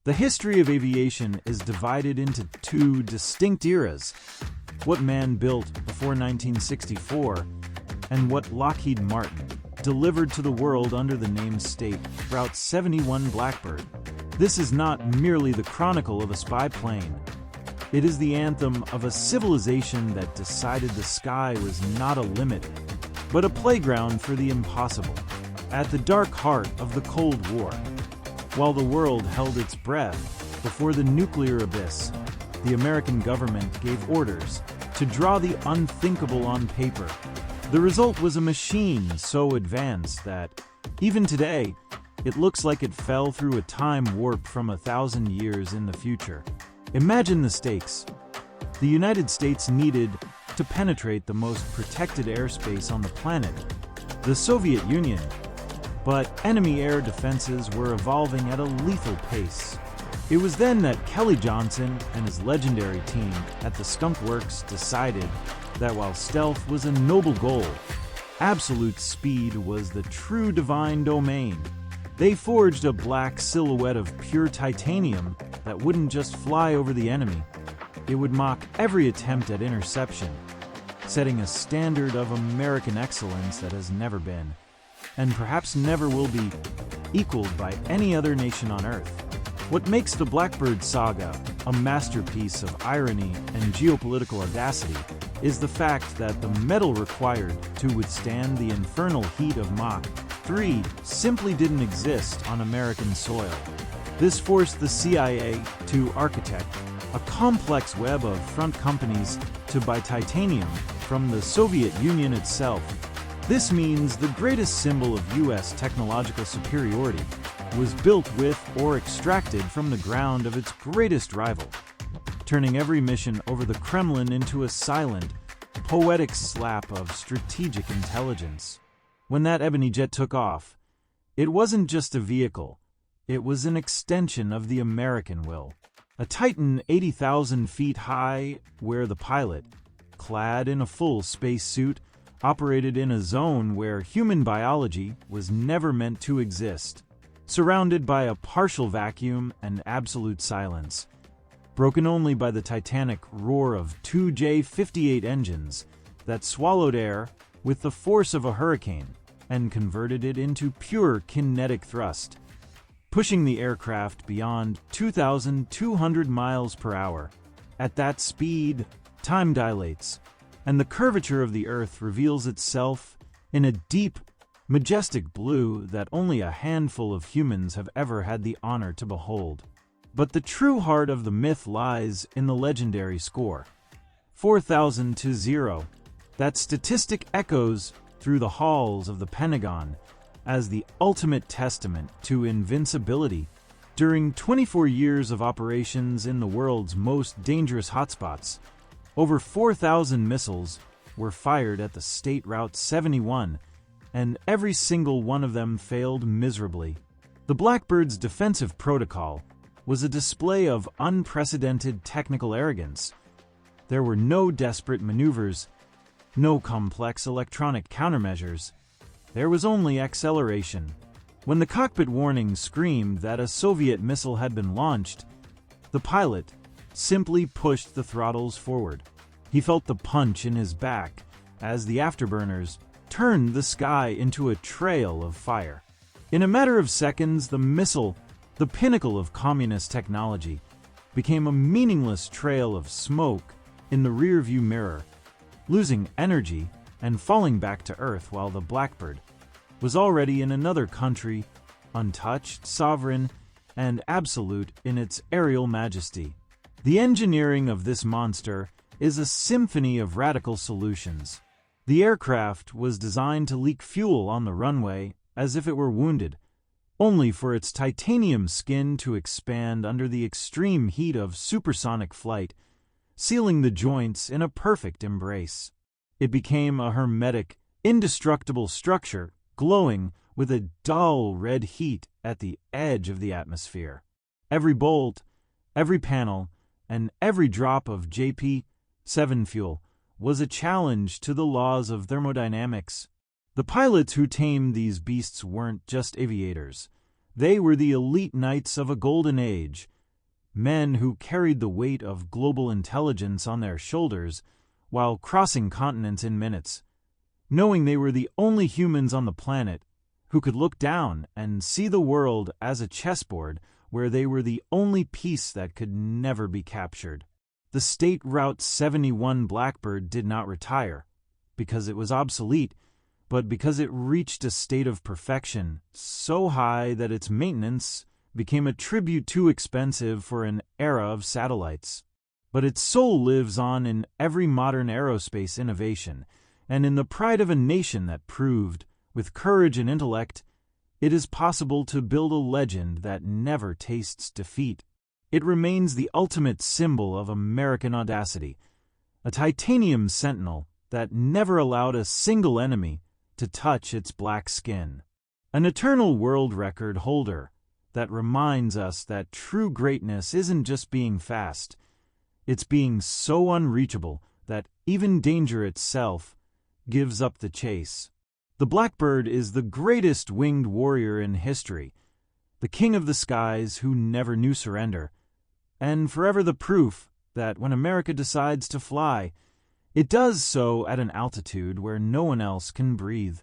The history of aviation is divided into two distinct eras: what man built before 1964 and what Lockheed Martin delivered to the world under the name State Route 71 Blackbird. This is not merely the chronicle of a spy plane. It is the anthem of a civilization that decided the sky was not a limit, but a playground for the impossible. At the dark heart of the Cold War, while the world held its breath before the nuclear abyss, the American government gave orders to draw the unthinkable on paper. The result was a machine so advanced that, even today, it looks like it fell through a time warp from 1,000 years in the future. Imagine the stakes. The United States needed to penetrate the most protected airspace on the planet, the Soviet Union. But enemy air defenses were evolving at a lethal pace. It was then that Kelly Johnson and his legendary team at the Skunk Works decided that while stealth was a noble goal, absolute speed was the true divine domain. They forged a black silhouette of pure titanium that wouldn't just fly over the enemy. It would mock every attempt at interception, setting a standard of American excellence that has never been, and perhaps never will be, equaled by any other nation on Earth. What makes the Blackbird saga a masterpiece of irony and geopolitical audacity is the fact that the metal required to withstand the infernal heat of Mach 3 simply didn't exist on American soil. This forced the CIA to architect a complex web of front companies to buy titanium from the Soviet Union itself. This means the greatest symbol of U.S. technological superiority was built with or extracted from the ground of its greatest rival, turning every mission over the Kremlin into a silent, poetic slap of strategic intelligence. When that ebony jet took off, it wasn't just a vehicle, it was an extension of the American will. A Titan 80,000 feet high, where the pilot, clad in a full spacesuit, operated in a zone where human biology was never meant to exist, surrounded by a partial vacuum and absolute silence, broken only by the titanic roar of two J-58 engines that swallowed air with the force of a hurricane and converted it into pure kinetic thrust, pushing the aircraft beyond 2,200 miles per hour. At that speed, time dilates, and the curvature of the Earth reveals itself in a deep, majestic blue that only a handful of humans have ever had the honor to behold. But the true heart of the myth lies in the legendary score, 4,000-0. That statistic echoes through the halls of the Pentagon as the ultimate testament to invincibility. During 24 years of operations in the world's most dangerous hotspots, over 4,000 missiles were fired at the State Route 71, and every single one of them failed miserably. The Blackbird's defensive protocol was a display of unprecedented technical arrogance. There were no desperate maneuvers, no complex electronic countermeasures. There was only acceleration. When the cockpit warning screamed that a Soviet missile had been launched, the pilot simply pushed the throttles forward. He felt the punch in his back as the afterburners turned the sky into a trail of fire. In a matter of seconds, the missile, the pinnacle of communist technology, became a meaningless trail of smoke in the rearview mirror, losing energy and falling back to Earth while the Blackbird was already in another country, untouched, sovereign, and absolute in its aerial majesty. The engineering of this monster is a symphony of radical solutions. The aircraft was designed to leak fuel on the runway as if it were wounded, only for its titanium skin to expand under the extreme heat of supersonic flight, sealing the joints in a perfect embrace. It became a hermetic, indestructible structure, glowing with a dull red heat at the edge of the atmosphere. Every bolt, every panel, and every drop of JP-7 fuel was a challenge to the laws of thermodynamics. The pilots who tamed these beasts weren't just aviators. They were the elite knights of a golden age, men who carried the weight of global intelligence on their shoulders while crossing continents in minutes, knowing they were the only humans on the planet who could look down and see the world as a chessboard where they were the only piece that could never be captured. The State Route 71 Blackbird did not retire because it was obsolete, but because it reached a state of perfection so high that its maintenance became a tribute too expensive for an era of satellites. But its soul lives on in every modern aerospace innovation, and in the pride of a nation that proved, with courage and intellect, it is possible to build a legend that never tastes defeat. It remains the ultimate symbol of American audacity, a titanium sentinel that never allowed a single enemy to touch its black skin. An eternal world record holder that reminds us that true greatness isn't just being fast, it's being so unreachable that even danger itself gives up the chase. The Blackbird is the greatest winged warrior in history, the king of the skies who never knew surrender, and forever the proof that when America decides to fly, it does so at an altitude where no one else can breathe.